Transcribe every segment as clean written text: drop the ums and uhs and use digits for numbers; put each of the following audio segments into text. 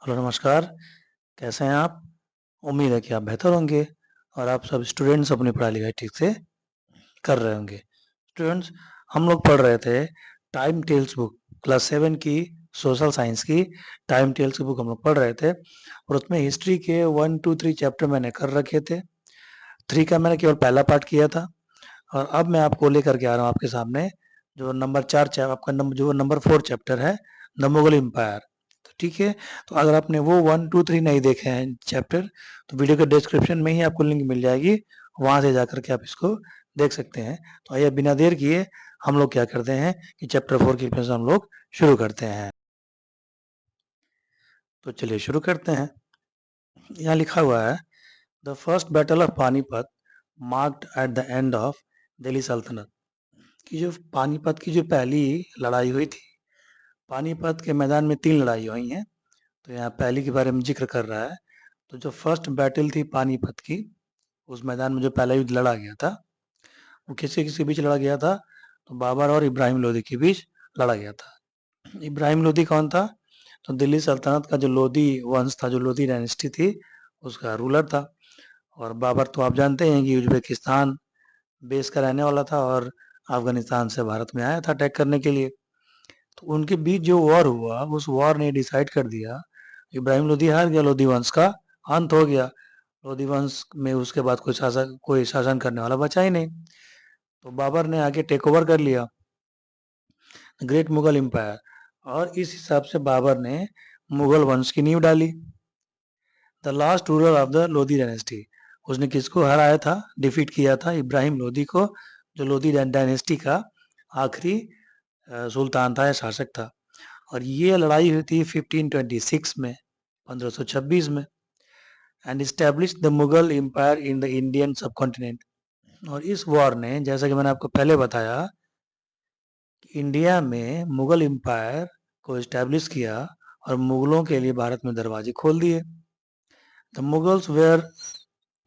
Hello नमस्कार, कैसे हैं आप? उम्मीद है कि आप बेहतर होंगे और आप सब स्टूडेंट्स अपनी पढ़ाई-लिखाई ठीक से कर रहे होंगे। स्टूडेंट्स, हम लोग पढ़ रहे थे टाइम टेल्स बुक क्लास 7 की सोशल साइंस की टाइम टेल्स की बुक हम लोग पढ़ रहे थे और उसमें हिस्ट्री के 1, 2, 3 चैप्टर मैंने कर रखे थे। 3 का मैंने केवल पहला पार्ट किया था और अब मैं आपको लेकर के आ रहा हूँ आपके सामने जो नंबर 4 आपका नंबर 4 चैप्टर है द मुगल एम्पायर। तो ठीक है, तो अगर आपने वो 1, 2, 3 नहीं देखे हैं चैप्टर तो वीडियो के डिस्क्रिप्शन में ही आपको लिंक मिल जाएगी, वहाँ से जाकर के आप इसको देख सकते हैं। तो आइए बिना देर किए हम लोग क्या करते हैं कि चैप्टर 4 की क्लास हम लोग शुरू करते हैं। तो चलिए शुरू करते हैं। यहाँ लिखा हुआ है the first battle of Panipat marked at the end of Delhi सल्तनत। कि जो पानीपत की जो पहली लड़ाई हुई थी, पानीपत के मैदान में 3 लड़ाई हुई हैं, तो यहाँ पहली के बारे में ज़िक्र कर रहा है। तो जो फर्स्ट बैटल थी पानीपत की, उस मैदान में जो पहला युद्ध लड़ा गया था, वो किसके बीच लड़ा गया था? तो बाबर और इब्राहिम लोदी के बीच लड़ा गया था। इब्राहिम लोदी कौन था? तो दिल्ली सल्तनत का जो लोदी वंश था, जो लोदी डायनेस्टी थी, उसका रूलर था। और बाबर तो आप जानते हैं कि उज़्बेकिस्तान बेस का रहने वाला था और अफ़गानिस्तान से भारत में आया था अटैक करने के लिए। तो उनके बीच जो वॉर हुआ, उस वॉर ने डिसाइड कर दिया, इब्राहिम लोदी हार गया, लोदी वंश का अंत हो गया। लोदी वंश में उसके बाद कोई शासन करने वाला बचा ही नहीं। तो बाबर ने आके टेक ओवर कर लिया ग्रेट मुगल एम्पायर और इस हिसाब से बाबर ने मुगल वंश की नींव डाली। The last ruler of the Lodhi dynasty, उसने किसको हराया था, डिफीट किया था? इब्राहिम लोदी को, जो लोधी डायनेस्टी का आखिरी सुल्तान था या शासक था। और ये लड़ाई हुई थी 1526 में, 1526 में, and establish the Mughal empire in the Indian subcontinent. और इस वॉर ने, जैसा कि मैंने आपको पहले बताया, इंडिया में मुगल एम्पायर को इस्टेब्लिश किया और मुगलों के लिए भारत में दरवाजे खोल दिए। The Mughals were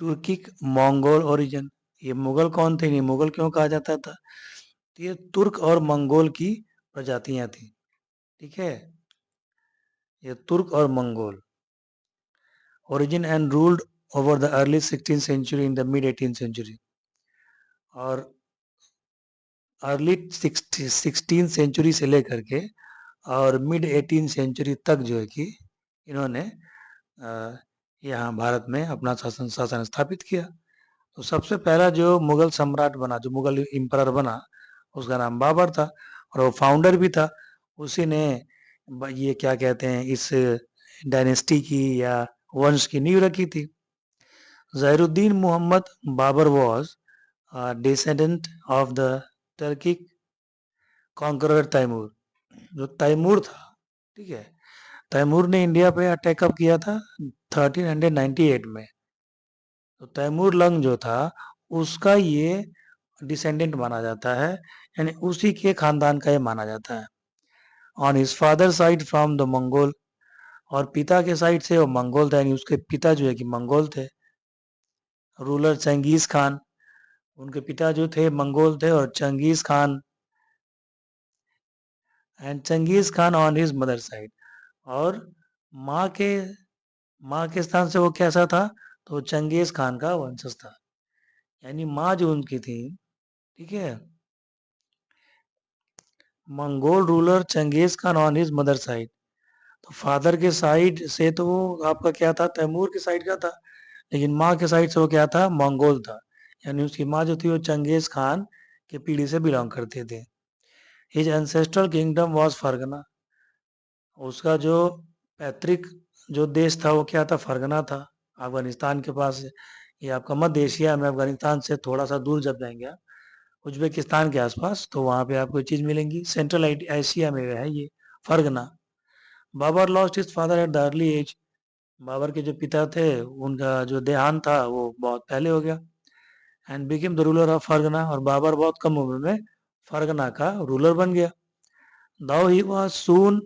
Turkic Mongol origin. ये मुगल कौन थे? ये मुगल क्यों कहा जाता था? तो ये तुर्क और मंगोल की प्रजातियां थी। ठीक है, ये तुर्क और Mongol origin and ruled over the early 16th century in the mid 18th century। और अर्ली 16th सेंचुरी से लेकर के और मिड 18th सेंचुरी तक जो है कि इन्होंने यहाँ भारत में अपना शासन स्थापित किया। तो सबसे पहला जो मुगल सम्राट बना, जो मुगल एम्परर बना, उसका नाम बाबर था और वो फाउंडर भी था। उसी ने ये क्या कहते हैं, इस डायनेस्टी की या वंश की नींव रखी थी। Zainuddin Muhammad Babur was a descendant of the Turkic conqueror Taimur. जो तैमूर था, ठीक है, तैमूर ने इंडिया पे अटैक अप किया था 1398 में। तो तैमूर लंग जो था, उसका ये डिसेंडेंट माना जाता है, यानी उसी के खानदान का ये माना जाता है। On his father side from the Mongol, और पिता के साइड से वो मंगोल था, यानी उसके पिता जो है कि मंगोल थे। रूलर चंगेज खान, उनके पिता जो थे मंगोल थे, और Genghis Khan and Genghis Khan on his mother side. और माँ के माँ के स्थान से वो कैसा था? तो चंगेज खान का वंशज था, यानी माँ जो उनकी थी, ठीक है, Mongol ruler Genghis Khan on his mother side. तो फादर के साइड से तो वो आपका क्या था, तैमूर के साइड का था, लेकिन माँ के साइड से वो क्या था, मंगोल था। यानी उसकी माँ जो थी वो चंगेज खान के पीढ़ी से बिलोंग करते थे। His ancestral kingdom was Fergana, उसका जो पैतृक जो देश था वो क्या था, फरगना था, अफगानिस्तान के पास है। ये आपका मध्य एशिया में, अफगानिस्तान से थोड़ा सा दूर जब जाएंगे आप, उज्बेकिस्तान के आसपास, तो वहाँ पे आपको चीज़ मिलेंगी। सेंट्रल एशिया में है ये Fergana. Babur lost his father at the early age, Babur के जो पिता थे उनका जो देहांत था वो बहुत पहले हो गया। And became the ruler of Fergana, और बाबर बहुत कम उम्र में फरगना का रूलर बन गया। Though he was soon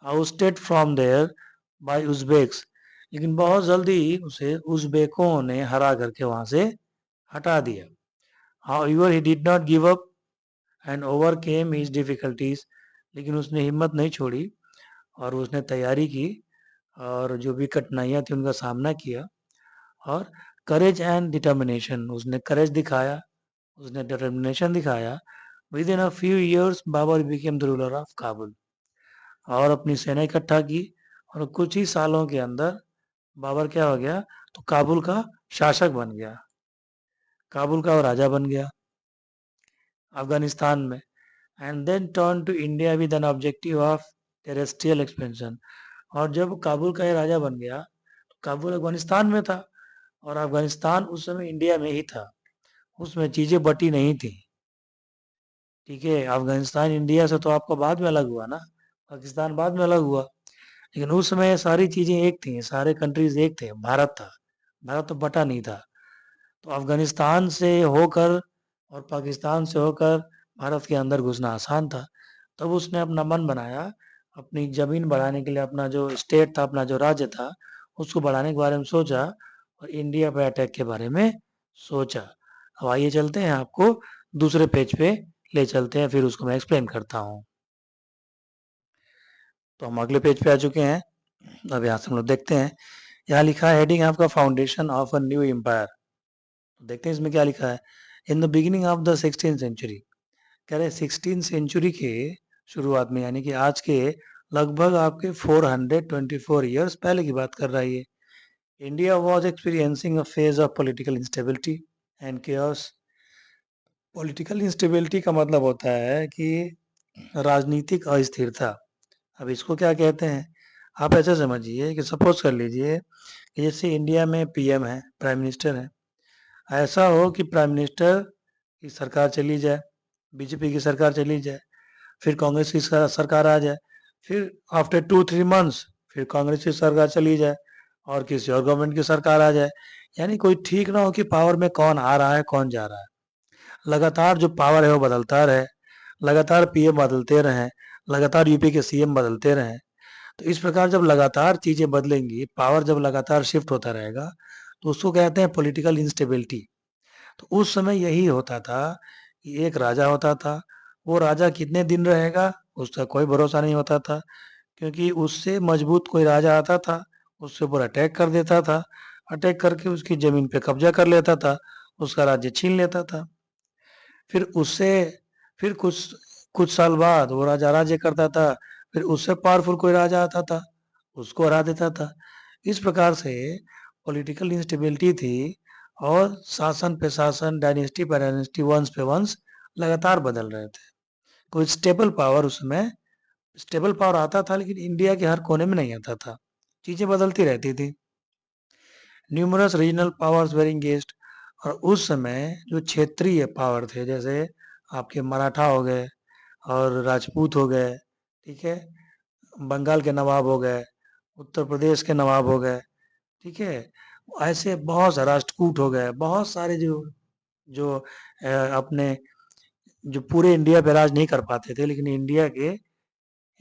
ousted from there by Uzbeks, लेकिन बहुत जल्दी उसे उज़्बेकों ने हरा करके वहां से हटा दिया। However he did not give up and overcame his difficulties, लेकिन उसने हिम्मत नहीं छोड़ी और उसने तैयारी की और जो भी कठिनाइयाँ थी उनका सामना किया और करेज एंड डिटर्मिनेशन, उसने करेज दिखाया, उसने डिटर्मिनेशन दिखाया। Within a few years Babur became the ruler of Kabul और अपनी सेना इकट्ठा की और कुछ ही सालों के अंदर बाबर क्या हो गया, तो काबुल का शासक बन गया, काबुल का वो राजा बन गया अफगानिस्तान में। And then turn to India with an objective of terrestrial expansion. और जब काबुल का ये राजा बन गया तो काबुल अफगानिस्तान में था और अफगानिस्तान उस समय इंडिया में ही था, उसमें चीजें बटी नहीं थी। ठीक है, अफगानिस्तान इंडिया से तो आपको बाद में अलग हुआ ना, पाकिस्तान बाद में अलग हुआ, लेकिन उस समय ये सारी चीजें एक थी, सारे कंट्रीज एक थे, भारत था, भारत तो बटा नहीं था। तो अफगानिस्तान से होकर और पाकिस्तान से होकर भारत के अंदर घुसना आसान था। तब उसने अपना मन बनाया, अपनी जमीन बढ़ाने के लिए, अपना जो स्टेट था, अपना जो राज्य था, उसको बढ़ाने के बारे में सोचा और इंडिया पे अटैक के बारे में सोचा। अब आइए चलते हैं, आपको दूसरे पेज पे ले चलते हैं, फिर उसको मैं एक्सप्लेन करता हूँ। तो हम अगले पेज पे आ चुके हैं। अब यहाँ से हम लोग देखते हैं, यहाँ लिखा है हेडिंग आपका foundation of a new empire. देखते हैं इसमें क्या लिखा है। In the beginning of the 16th century, कह रहे 16 सेंचुरी के शुरुआत में, यानी कि आज के लगभग आपके 424 ईयर्स पहले की बात कर रहा है ये। India was experiencing a phase of political instability and chaos. Political instability का मतलब होता है कि राजनीतिक अस्थिरता। अब इसको क्या कहते हैं, आप ऐसे समझिए कि सपोज कर लीजिए कि जैसे इंडिया में पीएम है, प्राइम मिनिस्टर है। ऐसा हो कि प्राइम मिनिस्टर की सरकार चली जाए, बीजेपी की सरकार चली जाए, फिर कांग्रेस की सरकार आ जाए, फिर आफ्टर 2-3 मंथ्स फिर कांग्रेस की सरकार चली जाए और किसी और गवर्नमेंट की सरकार आ जाए। यानी कोई ठीक ना हो कि पावर में कौन आ रहा है कौन जा रहा है, लगातार जो पावर है वो बदलता रहे, लगातार पीएम बदलते रहे, लगातार यूपी के सीएम बदलते रहे। तो इस प्रकार जब लगातार चीजें बदलेंगी, पावर जब लगातार शिफ्ट होता रहेगा, तो उसको कहते हैं पॉलिटिकल इंस्टेबिलिटी। तो उस समय यही होता था कि एक राजा होता था, वो राजा कितने दिन रहेगा उसका कोई भरोसा नहीं होता था, क्योंकि उससे मजबूत कोई राजा आता था, उसके ऊपर अटैक कर देता था, अटैक करके उसकी जमीन पे कब्जा कर लेता था, उसका राज्य छीन लेता था। फिर उससे फिर कुछ कुछ साल बाद वो राजा राज्य करता था, फिर उससे पावरफुल कोई राजा आता था, उसको हरा देता था। इस प्रकार से पॉलिटिकल इंस्टेबिलिटी थी और शासन पे शासन, डायनेस्टी पे डायनेस्टी, वंश पे वंश लगातार बदल रहे थे। कोई स्टेबल पावर उसमें स्टेबल पावर आता था, लेकिन इंडिया के हर कोने में नहीं आता था, चीजें बदलती रहती थी। Numerous regional powers were engaged. और उस समय जो क्षेत्रीय पावर थे, जैसे आपके मराठा हो गए और राजपूत हो गए, ठीक है, बंगाल के नवाब हो गए, उत्तर प्रदेश के नवाब हो गए, ठीक है, ऐसे बहुत सारे राष्ट्रकूट हो गए, बहुत सारे जो जो अपने जो पूरे इंडिया पे राज नहीं कर पाते थे, लेकिन इंडिया के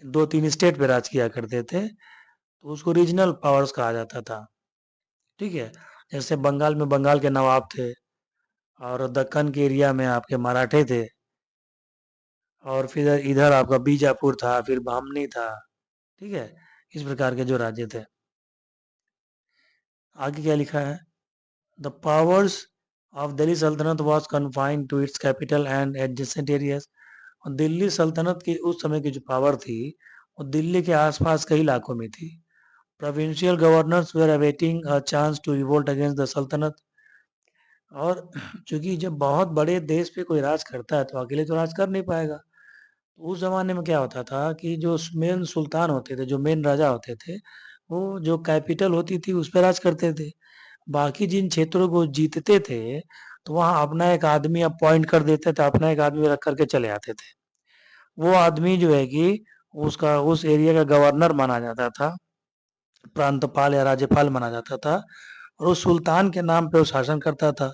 2-3 स्टेट पे राज किया करते थे, तो उसको रीजनल पावर्स कहा जाता था। ठीक है, जैसे बंगाल में बंगाल के नवाब थे और दक्कन के एरिया में आपके मराठे थे, और फिर इधर आपका बीजापुर था, फिर बामनी था। ठीक है, इस प्रकार के जो राज्य थे। आगे क्या लिखा है, the powers of Delhi Sultanate was confined to its capital and adjacent areas. और दिल्ली सल्तनत की उस समय की जो पावर थी वो दिल्ली के आसपास कई इलाकों में थी। Provincial governors were awaiting a chance to revolt against the sultanate. और चूंकि जब बहुत बड़े देश पे कोई राज करता है तो अकेले तो राज कर नहीं पाएगा। तो उस जमाने में क्या होता था कि जो मेन सुल्तान होते थे, जो मेन राजा होते थे, वो जो कैपिटल होती थी उस पर राज करते थे। बाकी जिन क्षेत्रों को जीतते थे तो वहां अपना एक आदमी अपॉइंट कर देते थे, अपना एक आदमी रख करके चले आते थे। वो आदमी जो है कि उसका उस एरिया का गवर्नर माना जाता था, प्रांतपाल या राज्यपाल माना जाता था, और उस सुल्तान के नाम पे वो शासन करता था।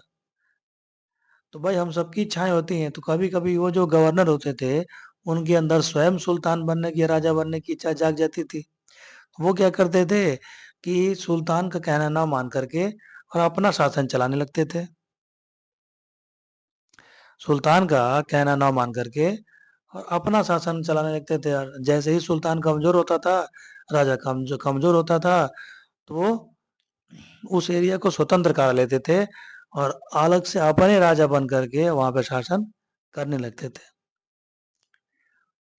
तो भाई हम सबकी इच्छाएं होती हैं, तो कभी कभी वो जो गवर्नर होते थे उनके अंदर स्वयं सुल्तान बनने की, राजा बनने की इच्छा जाग जाती थी। तो वो क्या करते थे कि सुल्तान का कहना ना मान करके और अपना शासन चलाने लगते थे। सुल्तान का कहना ना मान करके और अपना शासन चलाने लगते थे। और जैसे ही सुल्तान कमजोर होता था, राजा जो कमजोर होता था तो वो उस एरिया को स्वतंत्र कर लेते थे और अलग से अपने राजा बन करके वहां पे शासन करने लगते थे।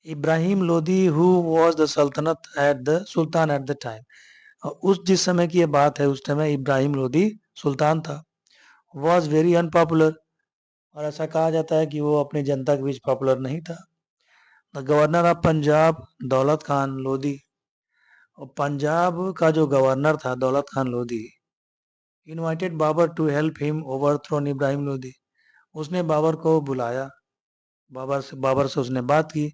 Ibrahim Lodi who was the सल्तनत at the sultan at the time, उस जिस समय की ये बात है उस समय इब्राहिम लोदी सुल्तान था। वाज वेरी अनपॉपुलर, और ऐसा कहा जाता है कि वो अपनी जनता के बीच पॉपुलर नहीं था। द गवर्नर ऑफ पंजाब दौलत खान लोदी, और पंजाब का जो गवर्नर था Daulat Khan Lodi invited Babur to help him overthrown Ibrahim Lodi, उसने बाबर को बुलाया, बाबर से उसने बात की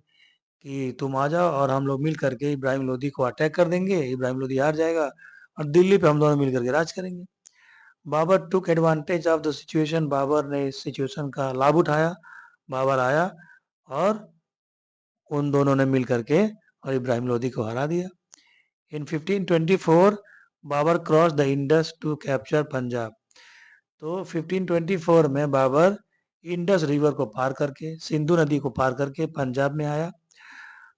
कि तुम आ जाओ और हम लोग मिल करके इब्राहिम लोदी को अटैक कर देंगे, इब्राहिम लोदी हार जाएगा और दिल्ली पे हम दोनों मिल करके राज करेंगे। Babur took advantage of the situation, Babur ने इस सिचुएशन का लाभ उठाया, बाबर आया और उन दोनों ने मिल करके और इब्राहिम लोदी को हरा दिया। In 1524 Babur cross the Indus to capture Punjab, तो 1524 में बाबर इंडस रिवर को पार करके, सिंधु नदी को पार करके पंजाब में आया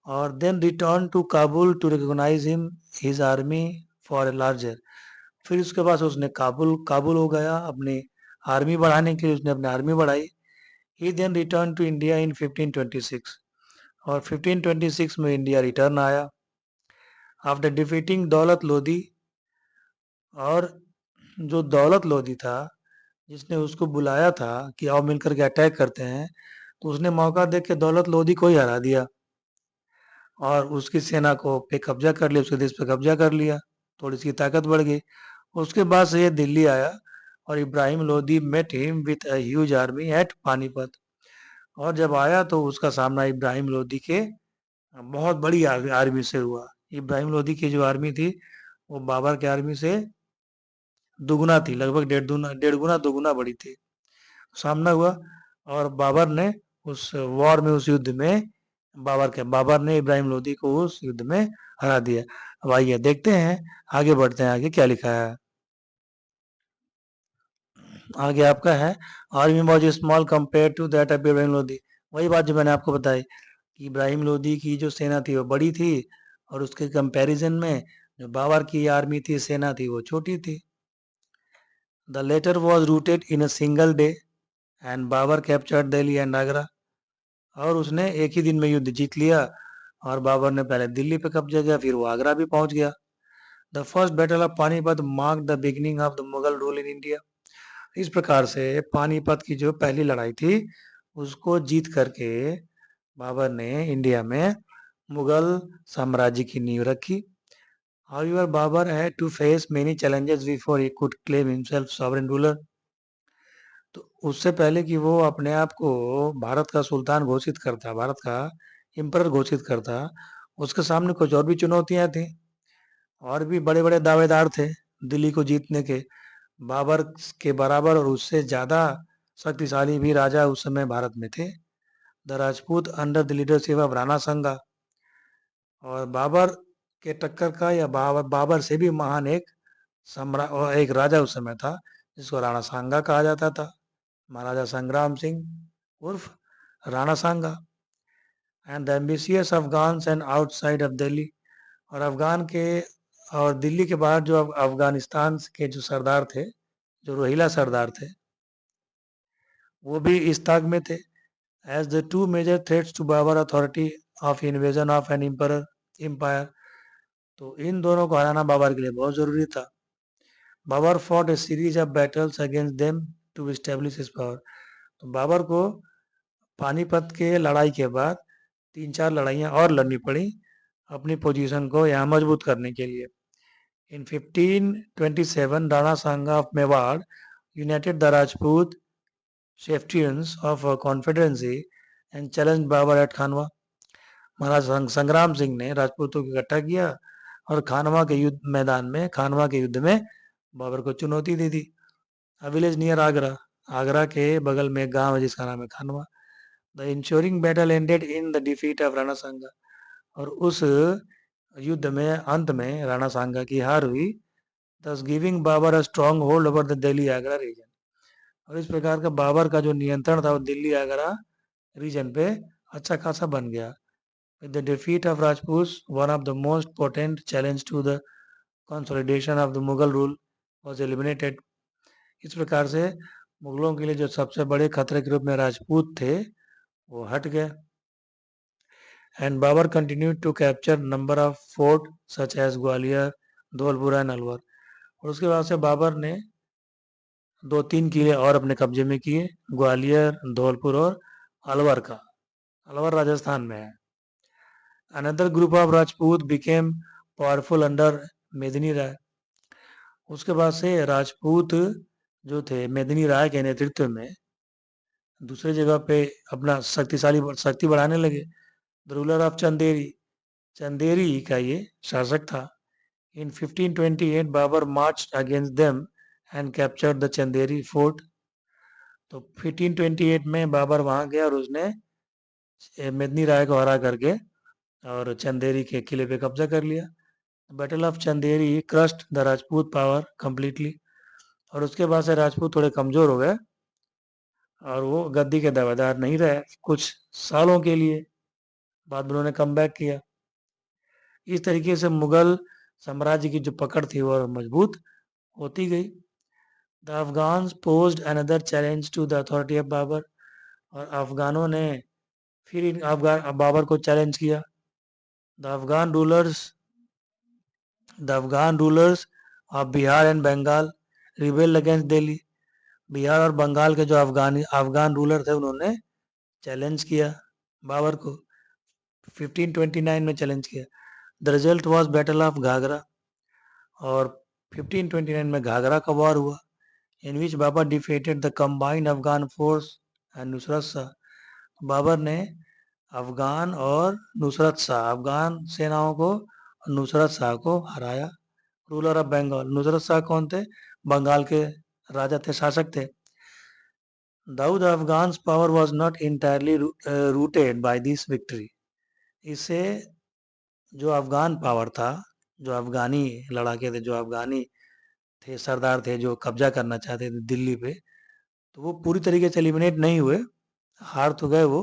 और then return to Kabul to recognize him his army for a larger, फिर उसके बाद उसने काबुल काबुल हो गया, अपनी आर्मी बढ़ाने के लिए उसने अपनी आर्मी बढ़ाई। He then return to India in 1526, और 1526 में इंडिया रिटर्न आया आफ्टर डिफीटिंग दौलत लोदी, और जो दौलत लोदी था जिसने उसको बुलाया था कि आओ मिलकर के अटैक करते हैं, तो उसने मौका देख के दौलत लोदी को ही हरा दिया और उसकी सेना को पे कब्जा कर लिया, उसके देश पे कब्जा कर लिया, थोड़ी सी ताकत बढ़ गई। उसके बाद से ये दिल्ली आया और Ibrahim Lodi met him with a huge army at Panipat, और जब आया तो उसका सामना इब्राहिम लोदी के बहुत बड़ी आर्मी से हुआ। इब्राहिम लोदी की जो आर्मी थी वो बाबर की आर्मी से दुगुना थी, लगभग डेढ़ गुना दोगुना बड़ी थी। सामना हुआ और बाबर ने उस वॉर में, उस युद्ध में बाबर ने इब्राहिम लोदी को उस युद्ध में हरा दिया। अब आइए देखते हैं, आगे बढ़ते हैं, आगे क्या लिखा है। आगे आपका है army was small compare to that of Ibrahim Lodi, वही बात जो मैंने आपको बताई कि इब्राहिम लोदी की जो सेना थी वो बड़ी थी और उसके कंपैरिजन में जो बाबर की आर्मी थी, सेना थी, वो छोटी थी। The latter was routed in a single day and Babur captured Delhi and Agra, और उसने एक ही दिन में युद्ध जीत लिया और बाबर ने पहले दिल्ली पे कब्जा किया, फिर वो आगरा भी पहुंच गया। The first battle of Panipat mark the beginning of the Mughal rule in India, इस प्रकार से पानीपत की जो पहली लड़ाई थी उसको जीत करके बाबर ने इंडिया में मुगल साम्राज्य की नींव रखी। However, Babur had to face many challenges before he could claim himself sovereign ruler. तो उससे पहले कि वो अपने आप को भारत का सुल्तान घोषित करता, भारत का एम्परर घोषित करता, उसके सामने कुछ और भी चुनौतियां थी और भी बड़े बड़े दावेदार थे दिल्ली को जीतने के। बाबर के बराबर और उससे ज्यादा शक्तिशाली भी राजा उस समय भारत में थे, the Rajput under the leadership of Rana संगा, और बाबर के टक्कर का या बाबर से भी महान एक सम्राट और एक राजा उस समय था जिसको राणा सांगा कहा जाता था, महाराजा संग्राम सिंह उर्फ Rana Sanga. And the ambitious Afghan and outside of Delhi, और अफगान के और दिल्ली के बाहर जो अफगानिस्तान के जो सरदार थे, जो रोहिला सरदार थे, वो भी इस ताक में थे। As the two major threats to Babur authority of invasion of an empire, तो इन दोनों को हराना बाबर के लिए बहुत जरूरी था। Babur fought a series of battles against them to establish his power, तो बाबर को पानीपत के लड़ाई के बाद 3-4 लड़ाइयाँ और लड़नी पड़ी अपनी पोजीशन को यहाँ मजबूत करने के लिए। In 1527 Rana Sanga of Mewar united the Rajput chieftains of confederacy and challenge Babur at Khanwa, Maharaj Sangram Singh ने राजपूतों को इकट्ठा किया और खानवा के युद्ध मैदान में, खानवा के युद्ध में बाबर को चुनौती दी थी। विलेज नियर आगरा, आगरा के बगल में एक गांव है जिसका नाम है Khanwa. The ensuing battle ended in the defeat of Rana Sanga, और उस युद्ध में अंत में राणा सांगा की हार हुई, thus giving Babur a strong hold over the Delhi Agra region, और इस प्रकार का बाबर का जो नियंत्रण था वो दिल्ली आगरा रीजन पे अच्छा खासा बन गया। With the defeat of Rajputs, one of the most potent challenge to the consolidation of the Mughal rule was eliminated. इस प्रकार से मुगलों के लिए जो सबसे बड़े खतरे के रूप में राजपूत थे वो हट गए. And Babur continued to capture number of fort such as Gwalior, Dhaulpura and Alwar. और उसके बाद से बाबर ने 2-3 किले और अपने कब्जे में किए, ग्वालियर, धौलपुर और अलवर का. अलवर राजस्थान में है. Another group of Rajput became powerful under मेदिनी राय. उसके बाद से राजपूत जो थे मेदिनी राय के नेतृत्व में दूसरे जगह पे अपना शक्ति बढ़ाने लगे. द रूलर ऑफ चंदेरी का ये शासक था. In 1528 Babur marched against them and captured the Chanderi fort. तो 1528 में बाबर वहां गया और उसने मेदिनी राय को हरा करके और चंदेरी के किले पे कब्जा कर लिया. Battle of Chanderi crust the Rajput power completely. और उसके बाद से राजपूत थोड़े कमजोर हो गए और वो गद्दी के दावेदार नहीं रहे कुछ सालों के लिए. बाद में उन्होंने कम बैक किया. इस तरीके से मुगल साम्राज्य की जो पकड़ थी वो मजबूत होती गई. The Afghans posed another challenge to the authority of Babur. और अफगानों ने फिर बाबर को चैलेंज किया. The Afghan rulers of Bihar and Bengal rebel against Delhi. Bihar और बंगाल के जो अफगान रूलर थे उन्होंने चैलेंज किया बाबर को. 1529 में चैलेंज किया. The result was battle of Ghaghra. और 1529 में घाघरा का वॉर हुआ in which Babur defeated the combined Afghan force and Nusrat Shah. Babur ने अफगान और अफगान सेनाओं को नुसरत शाह को हराया. Ruler of Bengal. नुसरत शाह कौन थे? बंगाल के राजा थे, शासक थे. Though Afghan power was not entirely rooted by this victory. इससे जो अफगान पावर था, जो अफगानी लड़ाके थे, जो अफगानी थे, सरदार थे जो कब्जा करना चाहते थे दिल्ली पे, तो वो पूरी तरीके से एलिमिनेट नहीं हुए. हार तो गए वो,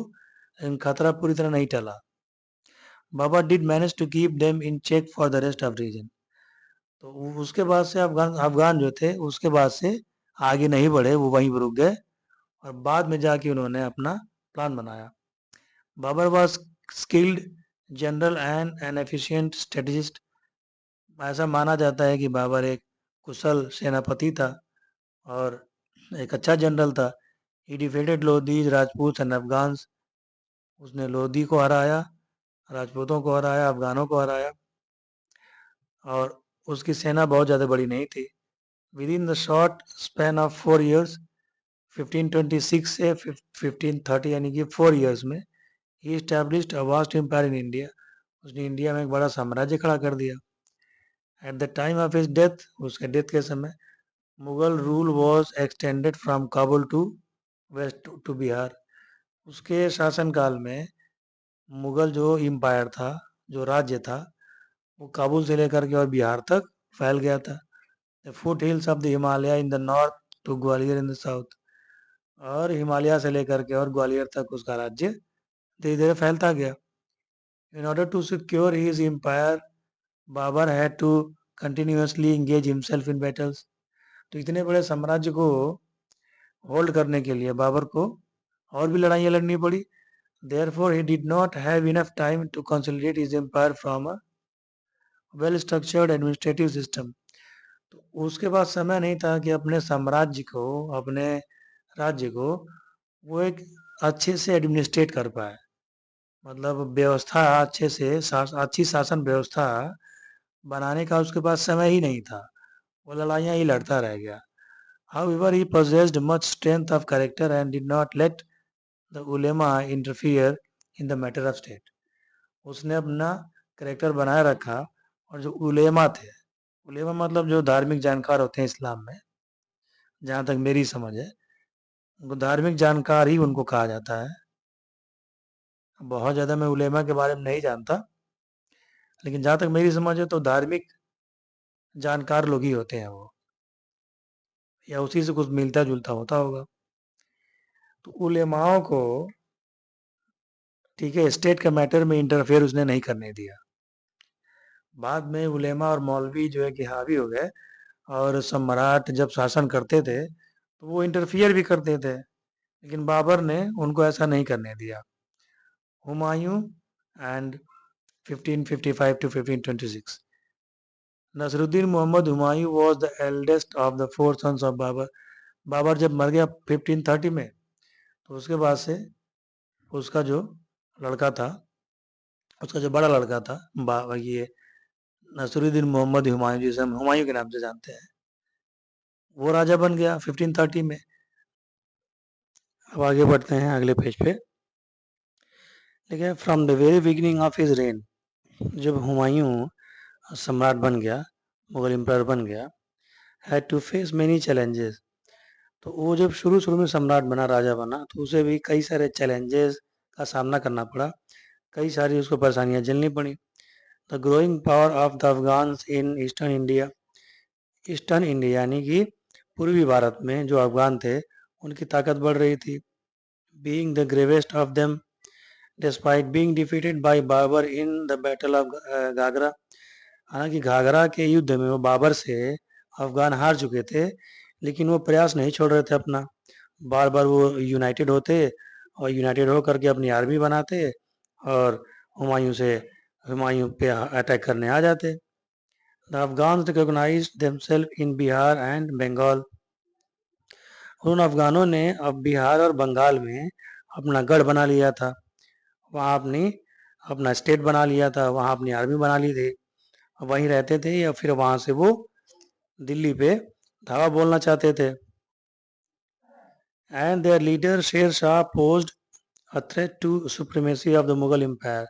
लेकिन खतरा पूरी तरह नहीं टला. Babur did manage to keep them in check for the rest of region. तो उसके बाद से अफगान अफगान जो थे उसके बाद से आगे नहीं बढ़े, वो वहीं पर रुक गए और बाद में जाके उन्होंने अपना प्लान बनाया. Babur was skilled general and an efficient strategist. ऐसा माना जाता है कि बाबर एक कुशल सेनापति था और एक अच्छा जनरल था. ही defeated Lodhi's, Rajput and Afghans. उसने लोधी को हराया, राजपूतों को हराया, अफगानों को हराया. और उसकी सेना बहुत ज़्यादा बड़ी नहीं थी. With in the short span of 4 years 1526 से 1530 यानी कि 4 years में ही established a vast empire in India. उसने इंडिया में एक बड़ा साम्राज्य खड़ा कर दिया. At the time of his death, उसके डेथ के समय, Mughal rule was extended from Kabul to west to Bihar. उसके शासनकाल में मुगल जो एम्पायर था, जो राज्य था, वो काबुल से लेकर के और बिहार तक फैल गया था. The foothills of the Himalaya in the north to Gwalior in the south. और हिमालय से लेकर के और ग्वालियर तक उसका राज्य धीरे धीरे फैलता गया. In order to secure his empire, Babur had to continuously engage himself in battles. तो इतने बड़े साम्राज्य को होल्ड करने के लिए बाबर को और भी लड़ाइयाँ लड़नी पड़ी. Therefore, he did not have enough time to consolidate his empire from a well-structured administrative system. तो उसके पास समय नहीं था कि अपने साम्राज्य को, अपने राज्य को वो एक अच्छे से एडमिनिस्ट्रेट कर पाए. मतलब व्यवस्था अच्छे से अच्छी शासन व्यवस्था बनाने का उसके पास समय ही नहीं था. वो लड़ाइयाँ ही लड़ता रह गया. However, he possessed much strength of character and did not let the ulema interfere in the matter of state. उसने अपना करेक्टर बनाए रखा. और जो उलेमा थे, उलेमा मतलब जो धार्मिक जानकार होते हैं इस्लाम में, जहाँ तक मेरी समझ है, उनको धार्मिक जानकार ही उनको कहा जाता है. बहुत ज़्यादा मैं उलेमा के बारे में नहीं जानता, लेकिन जहाँ तक मेरी समझ है तो धार्मिक जानकार लोग ही होते हैं वो, या उसी से कुछ मिलता जुलता होता होगा. तो उलेमाओं को ठीक है, स्टेट के मैटर में इंटरफेयर उसने नहीं करने दिया। बाद में उलेमा और मौलवी जो है कि हावी हो गए, और सम्राट जब शासन करते थे तो वो इंटरफियर भी करते थे, लेकिन बाबर ने उनको ऐसा नहीं करने दिया। Humayun and 1555 to 1526। Nasiruddin Muhammad Humayun was the eldest of the four sons of Babur. Babur जब मर गया 1530 में, तो उसके बाद से उसका जो लड़का था, उसका जो बड़ा लड़का था, ये नसरुद्दीन मोहम्मद हुमायूं, जिसे हम हुमायूं के नाम से जानते हैं, वो राजा बन गया 1530 में। अब आगे बढ़ते हैं अगले पेज पे। देखिए, from the very beginning of his reign, जब हुमायूं सम्राट बन गया, मुगल एम्पायर बन गया, had to face many challenges. तो वो जब शुरू शुरू में सम्राट बना, राजा बना, तो उसे भी कई सारे चैलेंजेस का सामना करना पड़ा, कई सारी उसको परेशानियां झेलनी पड़ी। The growing power of the Afghans in eastern India, eastern India यानी कि पूर्वी भारत में जो अफगान थे, उनकी ताकत बढ़ रही थी। Being the gravest of them despite being defeated by Babur in the battle of Ghaghra. हालांकि घाघरा के युद्ध में वो बाबर से अफगान हार चुके थे, लेकिन वो प्रयास नहीं छोड़ रहे थे अपना। बार बार वो यूनाइटेड होते और यूनाइटेड होकर के अपनी आर्मी बनाते और हुमायूं पे अटैक करने आ जाते। The Afghan recognize themselves in Bihar and Bengal. उन अफगानों ने अब बिहार और बंगाल में अपना गढ़ बना लिया था, वहाँ अपना स्टेट बना लिया था, वहाँ अपनी आर्मी बना ली थी, वहीं रहते थे, या फिर वहाँ से वो दिल्ली पे धावा बोलना चाहते थे। And their leader Sher Shah posed a threat to supremacy of the Mughal empire.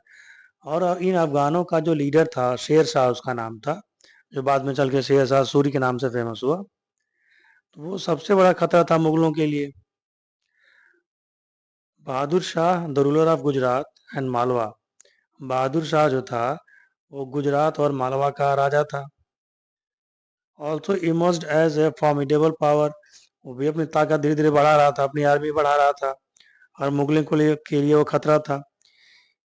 और इन अफगानों का जो लीडर था, शेर शाह उसका नाम था, जो बाद में चल के शेर शाह सूरी के नाम से फेमस हुआ, तो वो सबसे बड़ा खतरा था मुगलों के लिए। Bahadur Shah the ruler of Gujarat and Malwa. Bahadur Shah जो था वो गुजरात और मालवा का राजा था। Also emerged as a formidable power, वो भी अपनी ताकत धीरे धीरे बढ़ा रहा था, अपनी आर्मी बढ़ा रहा था, और मुगलों के लिए वो खतरा था।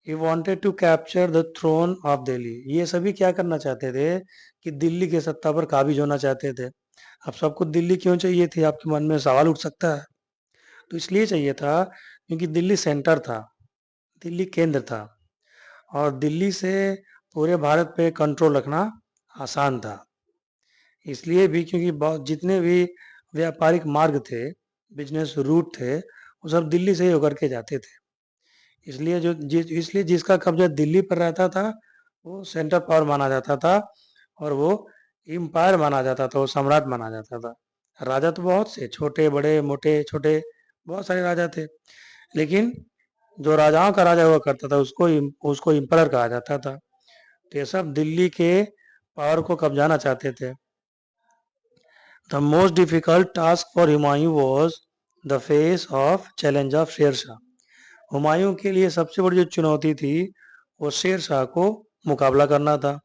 He wanted to capture the throne of Delhi। ये सभी क्या करना चाहते थे कि दिल्ली के सत्ता पर काबिज होना चाहते थे। अब सबको दिल्ली क्यों चाहिए थी, आपके मन में सवाल उठ सकता है। तो इसलिए चाहिए था क्योंकि दिल्ली सेंटर था, दिल्ली केंद्र था, और दिल्ली से पूरे भारत पे कंट्रोल रखना आसान था। इसलिए भी क्योंकि जितने भी व्यापारिक मार्ग थे, बिजनेस रूट थे, वो सब दिल्ली से ही होकर के जाते थे। इसलिए जिसका कब्जा दिल्ली पर रहता था वो सेंटर पावर माना जाता था, और वो एम्पायर माना जाता था, वो सम्राट माना जाता था। राजा तो बहुत से, छोटे बड़े मोटे छोटे बहुत सारे राजा थे, लेकिन जो राजाओं का राजा हुआ करता था उसको एम्पायर कहा जाता था। तो ये सब दिल्ली के पावर को कब्जाना चाहते थे। The most difficult task for Humayun was the face of challenge of Sher Shah. Humayun के लिए सबसे बड़ी जो चुनौती थी वो शेर शाह को मुकाबला करना था,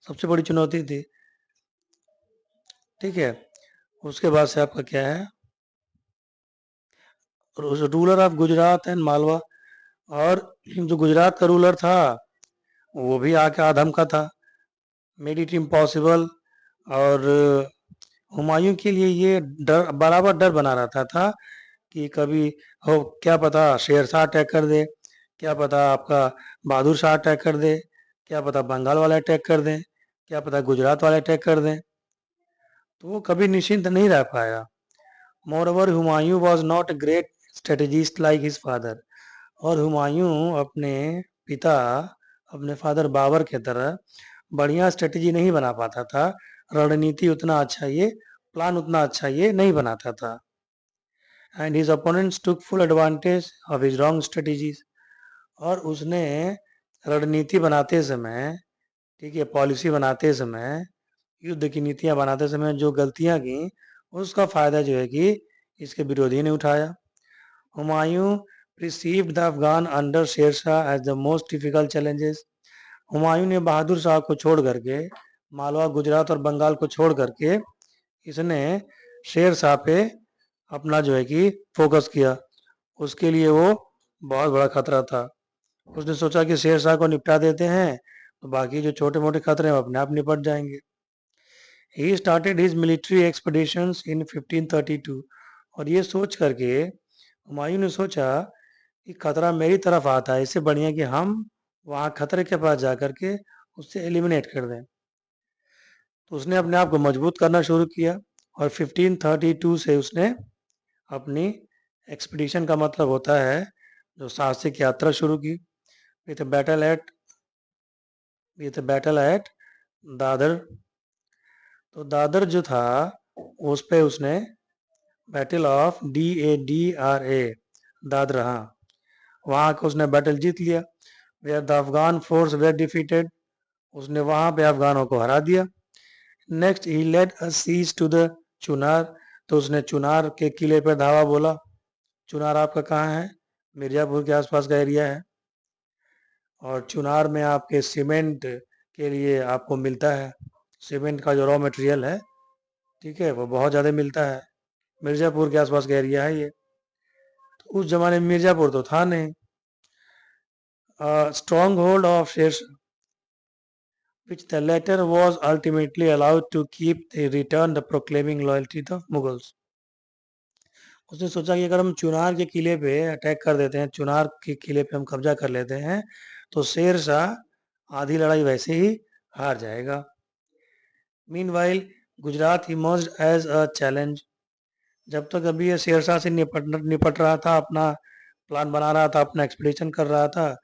सबसे बड़ी चुनौती थी। ठीक है, उसके बाद से आपका क्या है, ruler of Gujarat and Malwa. और जो गुजरात का रूलर था वो भी आके आधम का था, मेड इट इम्पॉसिबल। और हुमायूं के लिए ये डर, बराबर डर बना रहता था कि कभी हो क्या पता शेर शाह अटैक कर दे, क्या पता आपका बहादुर शाह अटैक कर दे, क्या पता बंगाल वाले अटैक कर दें, क्या पता गुजरात वाले अटैक कर दें। तो वो कभी निश्चिंत नहीं रह पाया। Moreover Humayun was not a great strategist like his father. और हुमायूं अपने पिता, अपने फादर बाबर के तरह बढ़िया स्ट्रेटेजी नहीं बना पाता था, रणनीति उतना अच्छा ये प्लान उतना अच्छा ये नहीं बनाता था। And his opponents took full advantage of his wrong strategies. और उसने रणनीति बनाते समय, ठीक है, पॉलिसी बनाते समय, युद्ध की नीतियां बनाते समय जो गलतियां की, उसका फायदा जो है कि इसके विरोधी ने उठाया। Humayun received the Afghan under Sher Shah as the most difficult challenges. Humayun ने बहादुर शाह को छोड़ करके, मालवा गुजरात और बंगाल को छोड़ करके, इसने शेर शाह पे अपना जो है कि फोकस किया। उसके लिए वो बहुत बड़ा खतरा था। उसने सोचा कि शेर शाह को निपटा देते हैं तो बाकी जो छोटे मोटे खतरे हैं वो अपने आप निपट जाएंगे। He started his military expeditions in 1532। और ये सोच करके हुमायूं ने सोचा कि खतरा मेरी तरफ आता है, इससे बढ़िया कि हम वहाँ खतरे के पास जा करके उससे एलिमिनेट कर दें। तो उसने अपने आप को मजबूत करना शुरू किया और 1532 से उसने अपनी एक्सपीडिशन का मतलब होता है जो साहसिक यात्रा शुरू की। With battle eight with battle eight Dadar. तो दादर जो था उस पे उसने बैटल ऑफ DADRA दादर, हाँ, वहाँ का उसने बैटल जीत लिया। Where the Afghan force were defeated. उसने वहाँ पे अफगानों को हरा दिया। Next he led a siege to the Chunar. तो उसने चुनार के किले पर धावा बोला। चुनार आपका कहाँ है? मिर्जापुर के आसपास का एरिया है। और चुनार में आपके सीमेंट के लिए आपको मिलता है, सीमेंट का जो रॉ मटेरियल है, ठीक है, वो बहुत ज़्यादा मिलता है। मिर्जापुर के आसपास का एरिया है ये। तो उस जमाने में मिर्जापुर तो था नहीं। स्ट्रॉन्ग होल्ड ऑफ शेर which the latter was ultimately allowed to keep the return the proclaiming loyalty to Mughals। उसने सोचा कि अगर हम चुनार के किले पे अटैक कर देते हैं, चुनार के किले पे हम कब्जा कर लेते हैं, तो शेर शाह आधी लड़ाई वैसे ही हार जाएगा। Meanwhile Gujarat emerged as a challenge. जब तक अभी ये शेर शाह से निपट रहा था, अपना प्लान बना रहा था, अपना एक्सपीडिशन कर रहा था,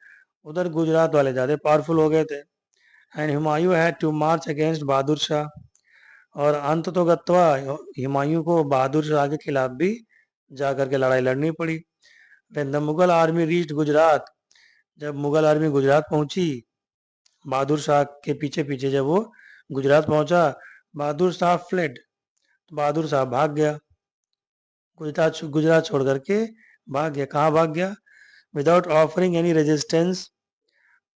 उधर गुजरात वाले ज़्यादा पावरफुल हो गए थे। And Humayun had to march against Bahadur Shah. और अंत तो गत्वा हुमायूं को बहादुर शाह के खिलाफ भी जाकर के लड़ाई लड़नी पड़ी। When the Mughal army reached Gujarat. जब मुगल आर्मी गुजरात पहुंची, बहादुर शाह के पीछे पीछे जब वो गुजरात पहुंचा, बहादुर शाह फ्लेड। बहादुर शाह भाग गया, गुजरात छोड़ करके भाग गया। कहाँ भाग गया? Without offering any resistance.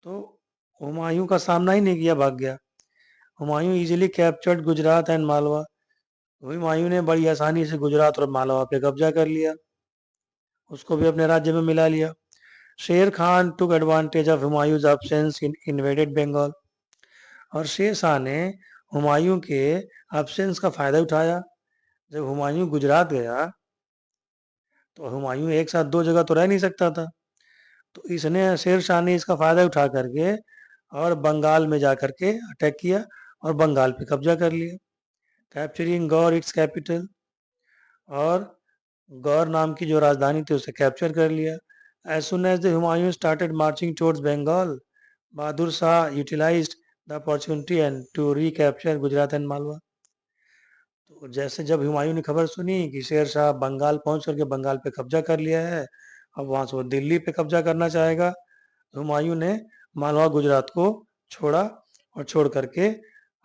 तो हुमायूं का सामना ही नहीं किया, भाग गया। Humayun easily captured Gujarat and Malwa. Humayun ने बड़ी आसानी से गुजरात और मालवा पे कब्जा कर लिया, उसको भी अपने राज्य में मिला लिया। Sher Khan took advantage of Humayun's absence in invaded Bengal. और शेर शाह ने हुमायूं के एब्सेंस का फायदा उठाया। जब हुमायूं गुजरात गया तो हुमायूं एक साथ दो जगह तो रह नहीं सकता था, तो इसने शेर शाह ने इसका फायदा उठा करके और बंगाल में जा करके अटैक किया और बंगाल पे कब्जा कर लिया, कैप्चरिंग गौर इट्स कैपिटल। और गौर नाम की जो राजधानी थी उसे कैप्चर कर लिया। As soon as the Humayun started marching towards Bengal, Bahadur Shah utilized the opportunity and to recapture Gujarat and Malwa. तो जैसे जब हुमायूं ने खबर सुनी कि शेर शाह बंगाल पहुंच करके बंगाल पे कब्जा कर लिया है, अब वहां से वो दिल्ली पे कब्जा करना चाहेगा, तो हुमायूं ने मालवा गुजरात को छोड़ा और छोड़ करके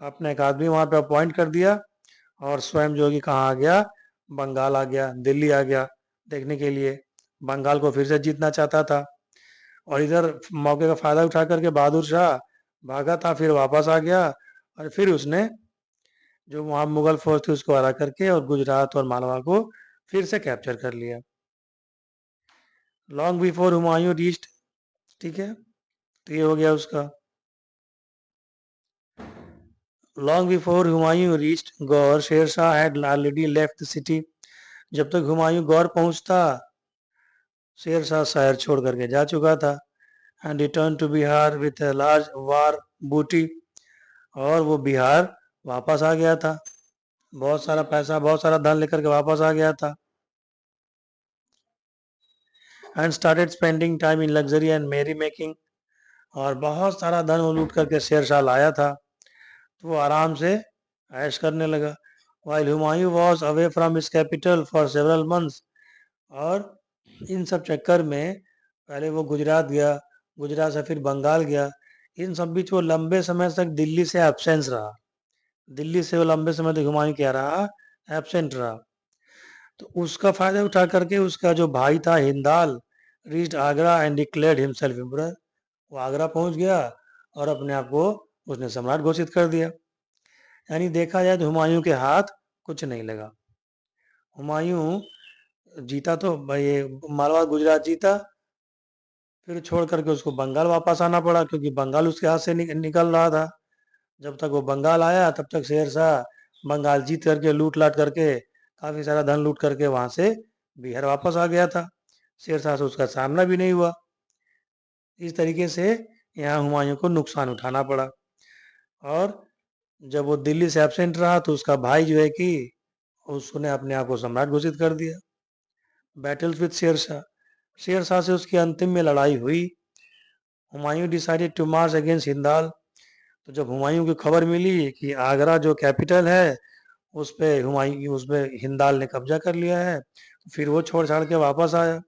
अपना एक आदमी वहां पे अपॉइंट कर दिया और स्वयं जो कि कहाँ आ गया? बंगाल आ गया, दिल्ली आ गया देखने के लिए। बंगाल को फिर से जीतना चाहता था। और इधर मौके का फायदा उठा करके बहादुर शाह भागा था, फिर वापस आ गया और फिर उसने जो वहाँ मुगल फौज थी उसको हरा करके और गुजरात और मालवा को फिर से कैप्चर कर लिया। लॉन्ग बिफोर हुमायूं रीच्ड, ठीक है, तो ये हो गया उसका। Long before Humayun reached Gaur, Sher Shah had already left the city. जब तक हुमायूं गौर पहुंचता, शेर शाह शहर छोड़ करके जा चुका था। And return to Bihar with a large war booty. और वो बिहार वापस आ गया था, बहुत सारा पैसा, बहुत सारा धन लेकर के वापस आ गया था। And started spending time in luxury and मेरी मेकिंग। और बहुत सारा धन वो लूट करके शेर शाह लाया था, तो वो आराम से ऐश करने लगा। While Humayun was away from his capital for several months. और इन सब चक्कर में पहले वो गुजरात गया, गुजरात से फिर बंगाल गया, इन सब बीच वो लंबे समय तक दिल्ली से एब्सेंस रहा। दिल्ली से वो लंबे समय तक हुमायूं क्या रहा? एब्सेंट रहा। तो उसका फायदा उठा करके उसका जो भाई था Hindal reached Agra and declared himself emperor. वो आगरा पहुंच गया और अपने आप को उसने सम्राट घोषित कर दिया। यानी देखा जाए तो हुमायूं के हाथ कुछ नहीं लगा। हुमायूं जीता तो भाई, मालवा गुजरात जीता, फिर छोड़ करके उसको बंगाल वापस आना पड़ा, क्योंकि बंगाल उसके हाथ से निकल रहा था। जब तक वो बंगाल आया तब तक शेर शाह बंगाल जीत करके लूट लाट करके काफी सारा धन लूट करके वहां से बिहार वापस आ गया था। शेर शाह से उसका सामना भी नहीं हुआ। इस तरीके से यहाँ हुमायूं को नुकसान उठाना पड़ा। और जब वो दिल्ली से एब्सेंट रहा तो उसका भाई जो है कि उसने अपने आप को सम्राट घोषित कर दिया। बैटल्स विद शेर शाह से उसकी अंतिम में लड़ाई हुई। Humayun decided to march against Hindal. तो जब हुमायूं की खबर मिली कि आगरा जो कैपिटल है उस पे हिंदाल ने कब्जा कर लिया है, तो फिर वो छोड़ छाड़ के वापस आया।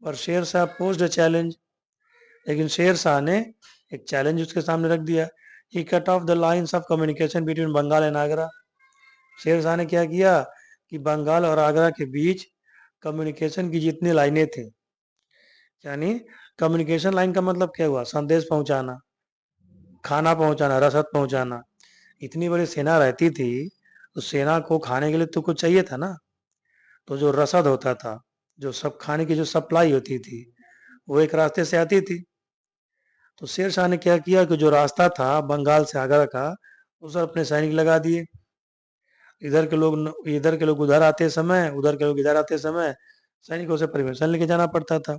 और Sher Shah posed a challenge, लेकिन शेर शाह ने एक चैलेंज उसके सामने रख दिया। He cut off the lines of communication between Bengal and Agra. Sher Shah ने क्या किया कि बंगाल और आगरा के बीच कम्युनिकेशन की जितनी लाइनें थी, यानी कम्युनिकेशन लाइन का मतलब क्या हुआ, संदेश पहुंचाना, खाना पहुंचाना, रसद पहुंचाना। इतनी बड़ी सेना रहती थी तो सेना को खाने के लिए तो कुछ चाहिए था ना। तो जो रसद होता था, जो सब खाने की जो सप्लाई होती थी, वो एक रास्ते से आती थी। तो शेर शाह ने क्या किया कि जो रास्ता था बंगाल से आगरा का, उस पर अपने सैनिक लगा दिए। इधर के लोग उधर आते समय, उधर के लोग इधर आते समय सैनिकों से परमिशन लेके जाना पड़ता था।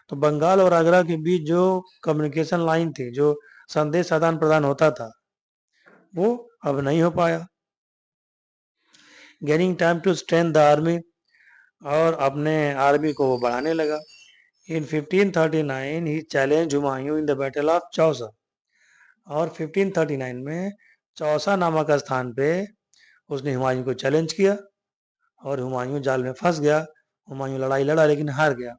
तो बंगाल और आगरा के बीच जो कम्युनिकेशन लाइन थी, जो संदेश आदान प्रदान होता था, वो अब नहीं हो पाया। Gaining time to strength the army, और अपने आर्मी को वो बढ़ाने लगा। In 1539 he challenge Humayun in the battle of Chausa. और 1539 में चौसा नामक स्थान पे उसने हुमायूं को चैलेंज किया और हुमायूं जाल में फंस गया। हुमायूं लड़ाई लड़ा लेकिन हार गया।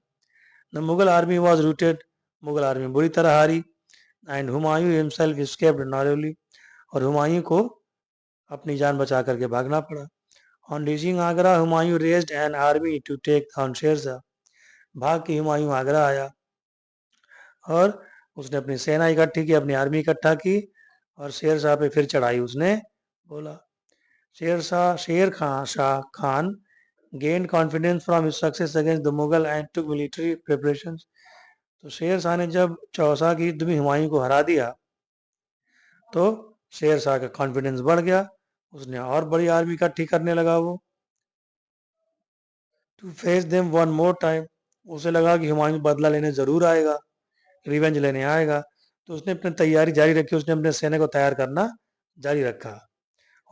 The Mughal army was routed, Mughal army बुरी तरह हारी। And Humayun himself escaped narrowly, और हुमायूं को अपनी जान बचा करके भागना पड़ा। On reaching Agra Humayun raised an army to take on Sher Shah. भाग के हुमायूं आगरा आया और उसने अपनी सेना इकट्ठी की, अपनी आर्मी इकट्ठा की और शेर शाह पे फिर चढ़ाई उसने बोला। शेर Khan gained confidence from his success against the Mughal and took military preparations. तो शेर शाह ने जब चौसा की युद्ध में हुमायूं को हरा दिया तो शेर शाह का कॉन्फिडेंस बढ़ गया। उसने और बड़ी आर्मी इकट्ठी करने लगा वो, to face them one more time. उसे लगा कि हुमायूं बदला लेने जरूर आएगा, रिवेंज लेने आएगा। तो उसने अपनी तैयारी जारी रखी, उसने अपने सेना को तैयार करना जारी रखा।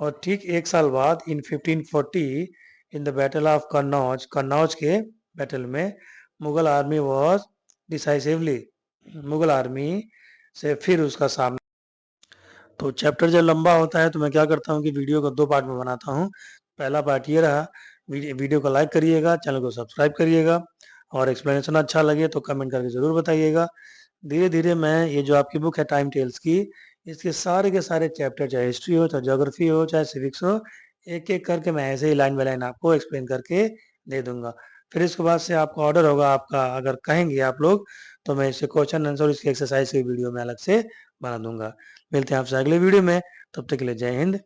और ठीक एक साल बाद इन 1540 इन the battle of Kannauj, Kannauj के बैटल में Mughal army was decisively, Mughal army से फिर उसका सामना। तो चैप्टर जब लंबा होता है तो मैं क्या करता हूँ कि वीडियो को दो पार्ट में बनाता हूँ। पहला पार्ट ये रहा, वीडियो को लाइक करिएगा, चैनल को सब्सक्राइब करिएगा, और एक्सप्लेनेशन अच्छा लगे तो कमेंट करके ज़रूर बताइएगा। धीरे धीरे मैं ये जो आपकी बुक है टाइम टेल्स की, इसके सारे के सारे चैप्टर, चाहे हिस्ट्री हो, चाहे ज्योग्राफी हो, चाहे सिविक्स हो, एक एक करके मैं ऐसे ही लाइन बाय लाइन आपको एक्सप्लेन करके दे दूंगा। फिर इसके बाद से आपका ऑर्डर होगा, आपका अगर कहेंगे आप लोग तो मैं इसके क्वेश्चन आंसर, इसकी एक्सरसाइज की वीडियो में अलग से बना दूंगा। मिलते हैं आपसे अगले वीडियो में, तब तक के लिए जय हिंद।